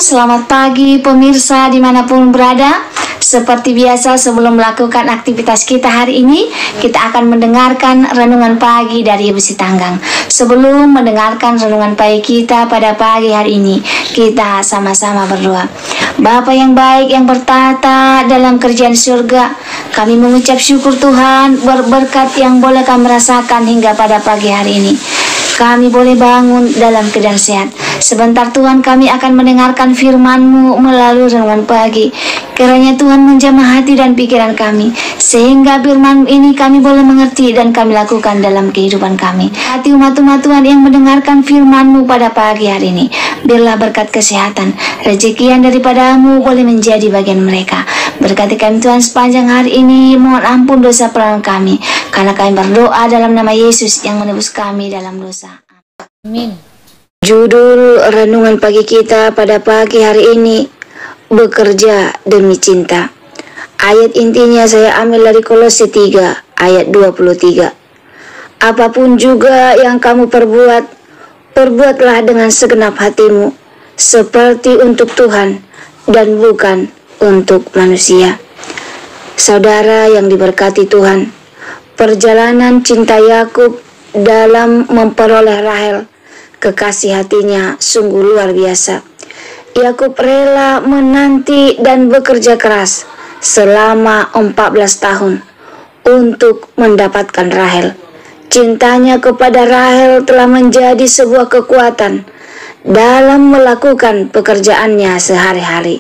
selamat pagi pemirsa dimanapun berada. Seperti biasa sebelum melakukan aktivitas kita hari ini, kita akan mendengarkan renungan pagi dari Ibu Sitanggang. Sebelum mendengarkan renungan pagi kita pada pagi hari ini, kita sama-sama berdoa. Bapa yang baik yang bertata dalam kerjaan surga, kami mengucap syukur Tuhan berberkat yang boleh kami rasakan hingga pada pagi hari ini. Kami boleh bangun dalam keadaan sehat. Sebentar Tuhan kami akan mendengarkan firman-Mu melalui renungan pagi. Kiranya Tuhan menjamah hati dan pikiran kami, sehingga firman ini kami boleh mengerti dan kami lakukan dalam kehidupan kami. Hati umat-umat Tuhan yang mendengarkan firman-Mu pada pagi hari ini, biarlah berkat kesehatan, rezeki yang daripada-Mu boleh menjadi bagian mereka. Berkati kami Tuhan sepanjang hari ini, mohon ampun dosa pelanggan kami, karena kami berdoa dalam nama Yesus yang menebus kami dalam dosa. Amin. Judul renungan pagi kita pada pagi hari ini, bekerja demi cinta. Ayat intinya saya ambil dari Kolose 3 ayat 23. Apapun juga yang kamu perbuat, perbuatlah dengan segenap hatimu, seperti untuk Tuhan dan bukan untuk manusia. Saudara yang diberkati Tuhan, perjalanan cinta Yakub dalam memperoleh Rahel, kekasih hatinya, sungguh luar biasa. Yakub rela menanti dan bekerja keras selama 14 tahun untuk mendapatkan Rahel. Cintanya kepada Rahel telah menjadi sebuah kekuatan dalam melakukan pekerjaannya sehari-hari.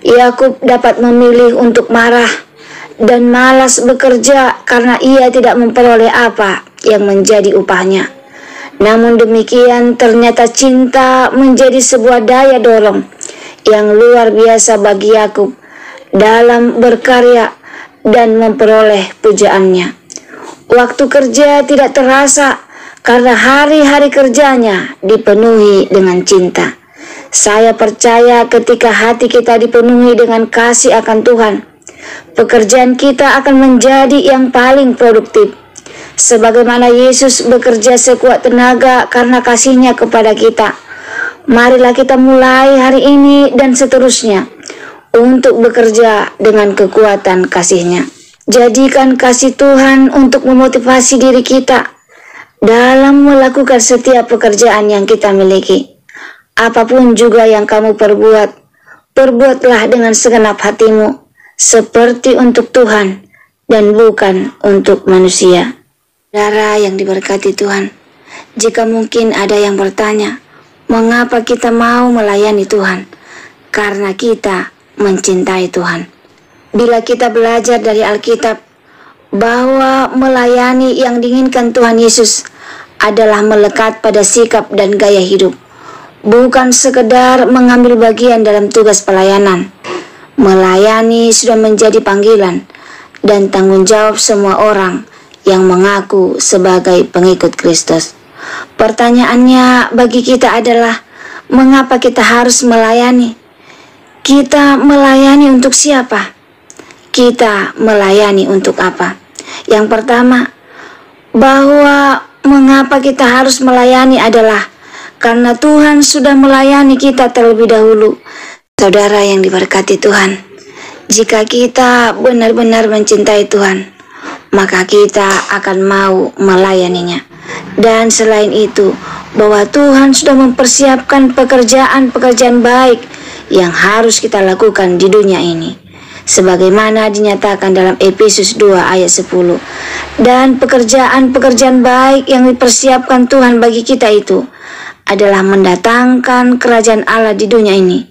Yakub dapat memilih untuk marah dan malas bekerja karena ia tidak memperoleh apa yang menjadi upahnya. Namun demikian, ternyata cinta menjadi sebuah daya dorong yang luar biasa bagi Yakub dalam berkarya dan memperoleh pujaannya. Waktu kerja tidak terasa karena hari-hari kerjanya dipenuhi dengan cinta. Saya percaya ketika hati kita dipenuhi dengan kasih akan Tuhan, pekerjaan kita akan menjadi yang paling produktif. Sebagaimana Yesus bekerja sekuat tenaga karena kasih-Nya kepada kita, marilah kita mulai hari ini dan seterusnya untuk bekerja dengan kekuatan kasih-Nya. Jadikan kasih Tuhan untuk memotivasi diri kita dalam melakukan setiap pekerjaan yang kita miliki. Apapun juga yang kamu perbuat, perbuatlah dengan segenap hatimu, seperti untuk Tuhan dan bukan untuk manusia. Saudara yang diberkati Tuhan, jika mungkin ada yang bertanya, mengapa kita mau melayani Tuhan? Karena kita mencintai Tuhan. Bila kita belajar dari Alkitab bahwa melayani yang diinginkan Tuhan Yesus adalah melekat pada sikap dan gaya hidup, bukan sekedar mengambil bagian dalam tugas pelayanan. Melayani sudah menjadi panggilan dan tanggung jawab semua orang yang mengaku sebagai pengikut Kristus. Pertanyaannya bagi kita adalah, mengapa kita harus melayani? Kita melayani untuk siapa? Kita melayani untuk apa? Yang pertama, bahwa mengapa kita harus melayani adalah karena Tuhan sudah melayani kita terlebih dahulu. Saudara yang diberkati Tuhan, jika kita benar-benar mencintai Tuhan, maka kita akan mau melayaninya. Dan selain itu, bahwa Tuhan sudah mempersiapkan pekerjaan-pekerjaan baik yang harus kita lakukan di dunia ini, sebagaimana dinyatakan dalam Efesus 2 ayat 10. Dan pekerjaan-pekerjaan baik yang dipersiapkan Tuhan bagi kita itu adalah mendatangkan kerajaan Allah di dunia ini.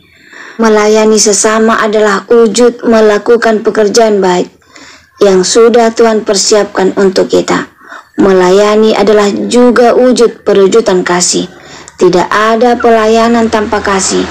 Melayani sesama adalah wujud melakukan pekerjaan baik yang sudah Tuhan persiapkan untuk kita. Melayani adalah juga wujud perwujudan kasih. Tidak ada pelayanan tanpa kasih,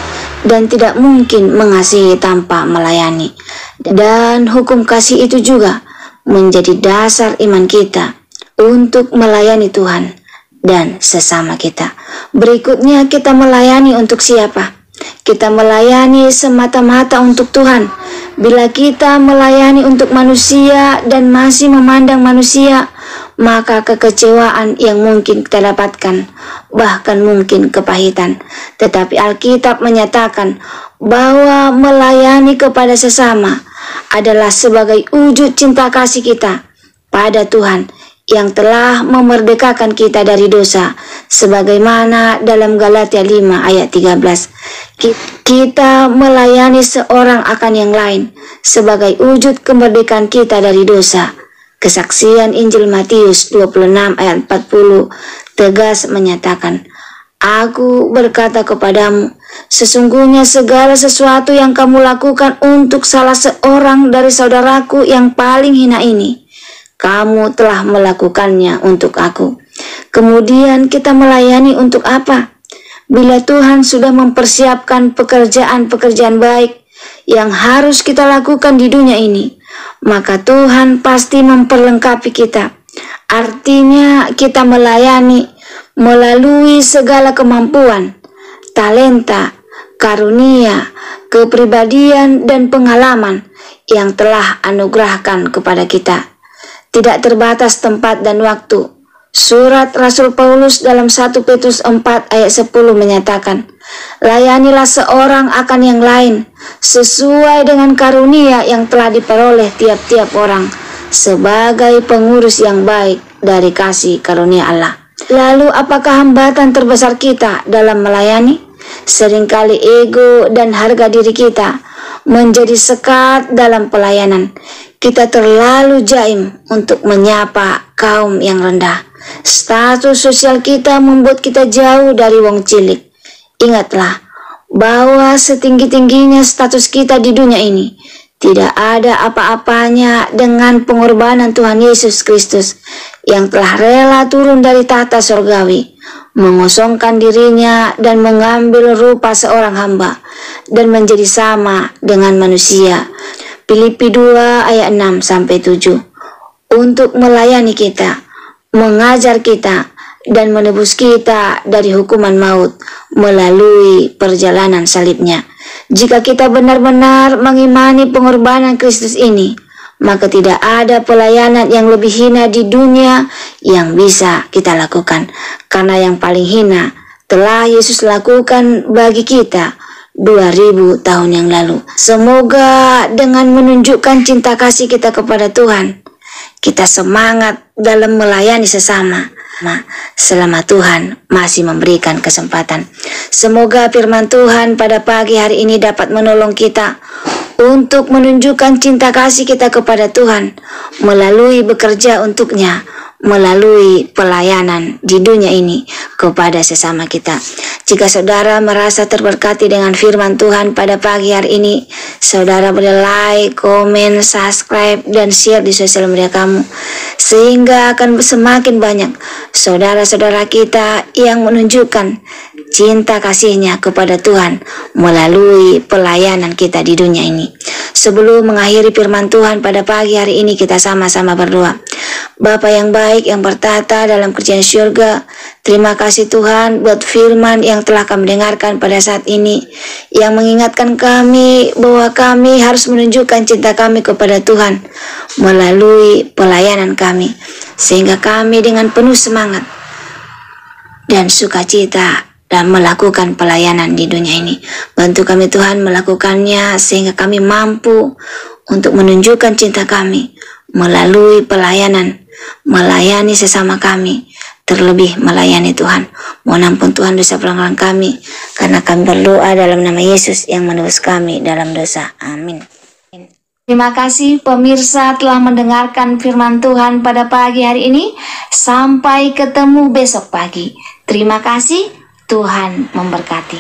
dan tidak mungkin mengasihi tanpa melayani. Dan hukum kasih itu juga menjadi dasar iman kita untuk melayani Tuhan dan sesama kita. Berikutnya, kita melayani untuk siapa? Kita melayani semata-mata untuk Tuhan. Bila kita melayani untuk manusia dan masih memandang manusia, maka kekecewaan yang mungkin kita dapatkan, bahkan mungkin kepahitan. Tetapi Alkitab menyatakan bahwa melayani kepada sesama adalah sebagai wujud cinta kasih kita pada Tuhan yang telah memerdekakan kita dari dosa, sebagaimana dalam Galatia 5 ayat 13. Kita melayani seorang akan yang lain sebagai wujud kemerdekaan kita dari dosa. Kesaksian Injil Matius 26 ayat 40 tegas menyatakan, Aku berkata kepadamu, sesungguhnya segala sesuatu yang kamu lakukan untuk salah seorang dari saudaraku yang paling hina ini, kamu telah melakukannya untuk aku. Kemudian kita melayani untuk apa? Bila Tuhan sudah mempersiapkan pekerjaan-pekerjaan baik yang harus kita lakukan di dunia ini, maka Tuhan pasti memperlengkapi kita. Artinya kita melayani melalui segala kemampuan, talenta, karunia, kepribadian, dan pengalaman yang telah anugerahkan kepada kita. Tidak terbatas tempat dan waktu. Surat Rasul Paulus dalam 1 Petrus 4 ayat 10 menyatakan, layanilah seorang akan yang lain sesuai dengan karunia yang telah diperoleh tiap-tiap orang sebagai pengurus yang baik dari kasih karunia Allah. Lalu apakah hambatan terbesar kita dalam melayani? Seringkali ego dan harga diri kita menjadi sekat dalam pelayanan. Kita terlalu jaim untuk menyapa kaum yang rendah. Status sosial kita membuat kita jauh dari wong cilik. Ingatlah bahwa setinggi-tingginya status kita di dunia ini, tidak ada apa-apanya dengan pengorbanan Tuhan Yesus Kristus yang telah rela turun dari tahta surgawi, mengosongkan dirinya dan mengambil rupa seorang hamba dan menjadi sama dengan manusia. Filipi 2 ayat 6-7. Untuk melayani kita, mengajar kita, dan menebus kita dari hukuman maut melalui perjalanan salibnya. Jika kita benar-benar mengimani pengorbanan Kristus ini, maka tidak ada pelayanan yang lebih hina di dunia yang bisa kita lakukan. Karena yang paling hina telah Yesus lakukan bagi kita 2000 tahun yang lalu. Semoga dengan menunjukkan cinta kasih kita kepada Tuhan, kita semangat dalam melayani sesama selama Tuhan masih memberikan kesempatan. Semoga firman Tuhan pada pagi hari ini dapat menolong kita untuk menunjukkan cinta kasih kita kepada Tuhan melalui bekerja untuknya, melalui pelayanan di dunia ini kepada sesama kita. Jika saudara merasa terberkati dengan firman Tuhan pada pagi hari ini, saudara boleh like, komen, subscribe, dan share di sosial media kamu, sehingga akan semakin banyak saudara-saudara kita yang menunjukkan cinta kasihnya kepada Tuhan melalui pelayanan kita di dunia ini. Sebelum mengakhiri firman Tuhan pada pagi hari ini, kita sama-sama berdoa. Bapa yang baik yang bertata dalam kerajaan surga, terima kasih Tuhan buat firman yang telah kami dengarkan pada saat ini, yang mengingatkan kami bahwa kami harus menunjukkan cinta kami kepada Tuhan melalui pelayanan kami, sehingga kami dengan penuh semangat dan sukacita dan melakukan pelayanan di dunia ini. Bantu kami Tuhan melakukannya sehingga kami mampu untuk menunjukkan cinta kami melalui pelayanan, melayani sesama kami, terlebih melayani Tuhan. Mohon ampun Tuhan dosa pelanggaran kami, karena kami berdoa dalam nama Yesus yang menebus kami dalam dosa. Amin. Terima kasih pemirsa telah mendengarkan firman Tuhan pada pagi hari ini. Sampai ketemu besok pagi. Terima kasih. Tuhan memberkati.